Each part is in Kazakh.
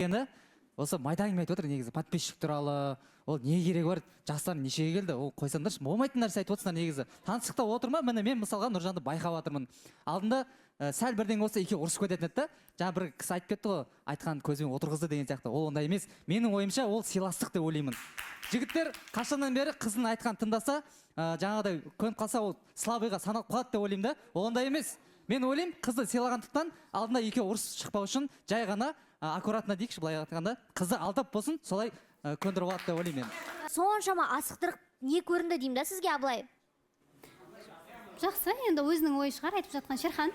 Ені осы майда әңгіме айтып отыр негізі подписчик туралы, ол не керек бар, жастар нешеге келді, ол қойсаңдаршы, болмайтын нәрсе айтып отырсыңдар негізі. Таныстықта отырма, міне мен мысалға Нұржанды байқап жатырмын. Алдында сәл бірден болса екеуі ұрысып кететін еді. Жаңа бір кісі айтып кетті ғой, айтқан көзбен отырғызды деген сияқты. Ол ондай емес. Менің ойымша ол сыйластық деп ойлаймын. Жігіттер қашаннан бері қыздың айтқан тыңдаса, жаңағыдай көніп қалса ол слабыйға саналып қалады деп ойлаймын да. Ол ондай емес. Мен ойлаймын, қызды сыйлағандықтан алдында екеуі ұрыс шықпау үшін жай ғана аккуратно дейікші, былай айтқанда қызды алдап болсын, солай көндіріп алады деп ойлаймын мен. Соншама асықтырып не көрінді деймін да сізге, Абылай? Жақсы, енді өзінің ойы шығар айтып жатқан Шерхан.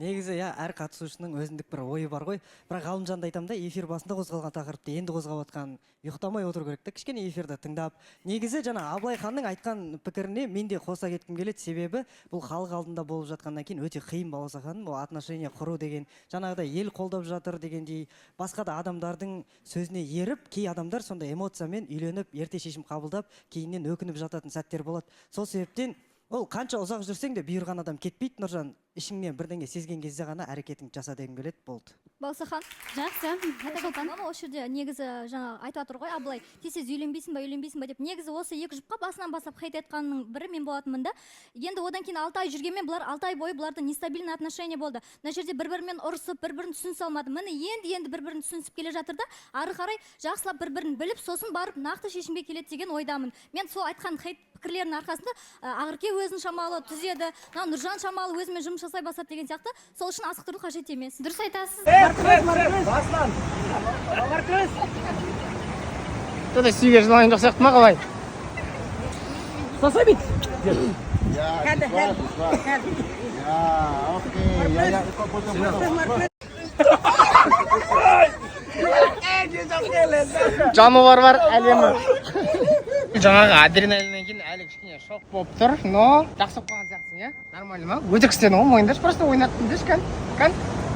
Негізі, әр қатысушының өзіндік бір ойы бар ғой. Бірақ Ғалымжанды айтамын да, эфир басында қозғалған тақырыпты енді қозғап отқан, ұйықтамай отыру керек та, кішкене эфирді тыңдап. Негізі жаңа Абылай ханның айтқан пікіріне мен де қоса кеткім келеді, себебі бұл халық алдында болып жатқаннан кейін өте қиын балауса ханым, бұл отношения құру деген, жаңағыдай ел қолдап жатыр дегендей, басқа да адамдардың сөзіне еріп, кей адамдар сондай эмоциямен үйленіп, ерте шешім қабылдап, кейіннен өкініп жататын сәттер болады. Сол себептен ол қанша ұзақ жүрсең де бұйырған адам кетпейді, Нұржан. Ішіңнен бірдеңе сезген кезде ғана әрекетіңді жаса дегім келеді, болды. Балсахан, жақсы. Осы жерде негізі жаңа айтып отыр ғой, Абылай, тез үйленбейсің ба деп. Негізі осы екі жұпқа басынан бастап хейт айтқанның бірі мен болатынмын да. Енді одан кейін 6 ай жүргенмен бұлар 6 ай бойы бұларда нестабильный отношение болды. Мына жерде бір-бірімен ұрысып, бір-бірін түсінісе алмады. Міне енді бір-бірін түсінісіп келе жатыр да, ары қарай жақсылап бір-бірін біліп, сосын барып нақты шешімге келеді деген ойдамын. Мен сол айтқан хейт пікірлерінің арқасында Ақерке өзін шамалы түзеді, Нұржан шамалы өзімен жұмыс жасай бастады деген сияқты. Сол үшін асықтыру қажет емес. Дұрыс айтасыз. Басынан. Маркрес. Тода сүйге жылайын жоқ сияқты ма қалай? Саса бит. Жануар бар әлемі. Жаңағы адреналиннен кейін әлі кішкене шок болып тұр, но жақсы болып қалған сияқтысың, иә? Нормально ма? Өтірік істедің ғой, мойындаш, просто ойнаттың деш, кән?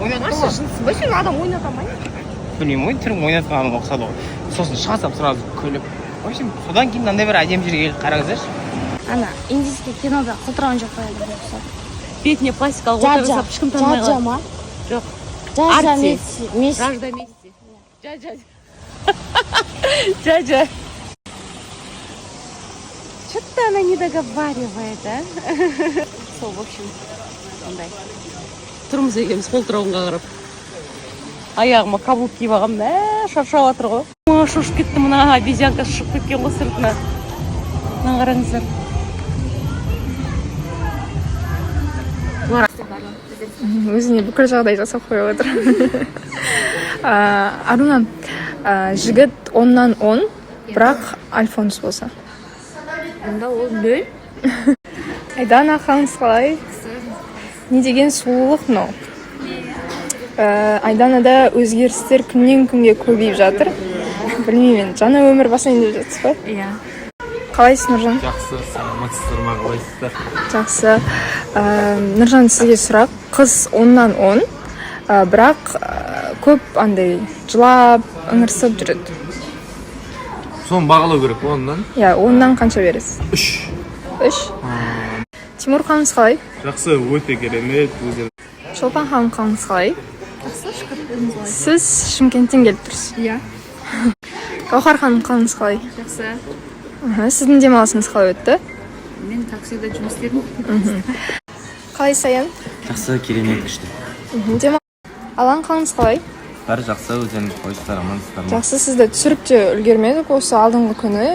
Ойнаттың ғой? Шынсыз ба, сен адам ойната ма? Білмеймін ғой, түрім ойнатқаным ұқсады ғой. Сосын шыға сап сразу күліп. В общем, содан кейін мынандай бір әдемі жерге келіп қараңыздаршы. Ана индийский кинода құлтыраған жоқ па еді ұқсап. Бетіне пластикалық ота жасап ешкім танымай қалады. Джаджа ма? Жоқ. Джаджа Месси. Жажда Месси. Джаджа. Что-то она не договаривает, а? Сол, в общем, ондай. Тұрмыз екеміз қол тұрауынға қарап. Аяғыма каблук киіп алғам, шаршап жатыр ғой. Шошып кетті, мына обезьянка шығып кеткен ғой сыртына. Мына қараңыздар. Өзіне бүкіл жағдай жасап қойып отыр. Аруна, жігіт 10-нан 10, бірақ альфонс болса. Онда ол 0. Айдана қаңыз қалай? Не деген сұлулық мынау? Айданада өзгерістер күннен күнге көбейіп жатыр. Білмеймін, жаңа өмір басайын деп жатсыз ба? Иә. Қалайсыз, Нұржан? Жақсы, саламатсыздар ма, қалайсыздар? Жақсы. Нұржан, сізге сұрақ. Қыз 10-нан 10, бірақ көп андай жылап, ыңырсып жүреді. Соны бағалау керек, 10-нан? Иә, 10-нан қанша бересіз? 3. 3. Тимур қаңыз қалай? Жақсы, өте керемет. Шолпан ханым қаңыз қалай? Жақсы, шүкір, өзіңіз қалай? Сіз Шымкенттен келіп тұрсыз. Иә. Гаухар ханым қаңыз қалай? Жақсы. Сіздің демалысыңыз қалай өтті? Мен таксида жұмыс істедім. Қалай Саян? Жақсы, керемет күшті. Алан қаңыз қалай? Бәрі жақсы, өздеріңіз қойсыздар, амансыздар ма? Жақсы, сізді түсіріп те үлгермедік осы алдыңғы күні.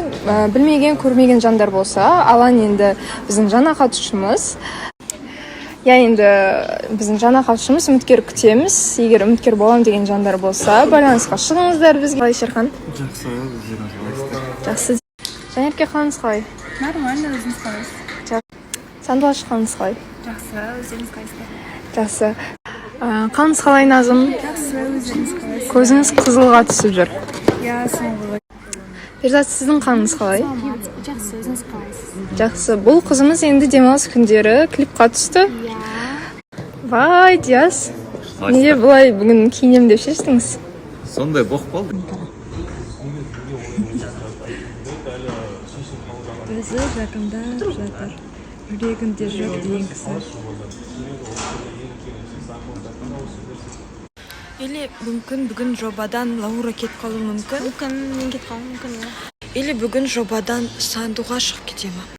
Білмеген, көрмеген жандар болса, Алан енді біздің жаңа қатысушымыз. Енді біздің жаңа қатысушымыз, үміткер күтеміз. Егер үміткер болам деген жандар болса, байланысқа шығыңыздар бізге. Қалай Шерхан? Жақсы, өздеріңіз қалайсыздар? Жақсы. Жанерке қаңыз қалай? Нормально, өзіңіз қалайсыз? Сандуғаш қаңыз қалай? Жақсы, өзіңіз қалайсыз? Жақсы. Қаңыз қалай Назым? Жақсы, өзіңіз қалайсыз? Көзіңіз қызылға түсіп жүр. Иә, соңғы. Перзат, сіздің қаңыз қалай? Жақсы, өзіңіз қалайсыз? Жақсы. Бұл қызымыз енді демалыс күндері клипқа түсті. Вай, Диас. Неге бұлай бүгін киінем деп шештіңіз? Сондай боқ болды. Өзі жақындап жатыр. Жүрегінде жоқ деген кісі. или мүмкін бүгін жобадан Лаура кетіп қалуы мүмкін. Мүмкін мен кетіп қалуым мүмкін. Или бүгін жобадан Сандуға шығып кетемін.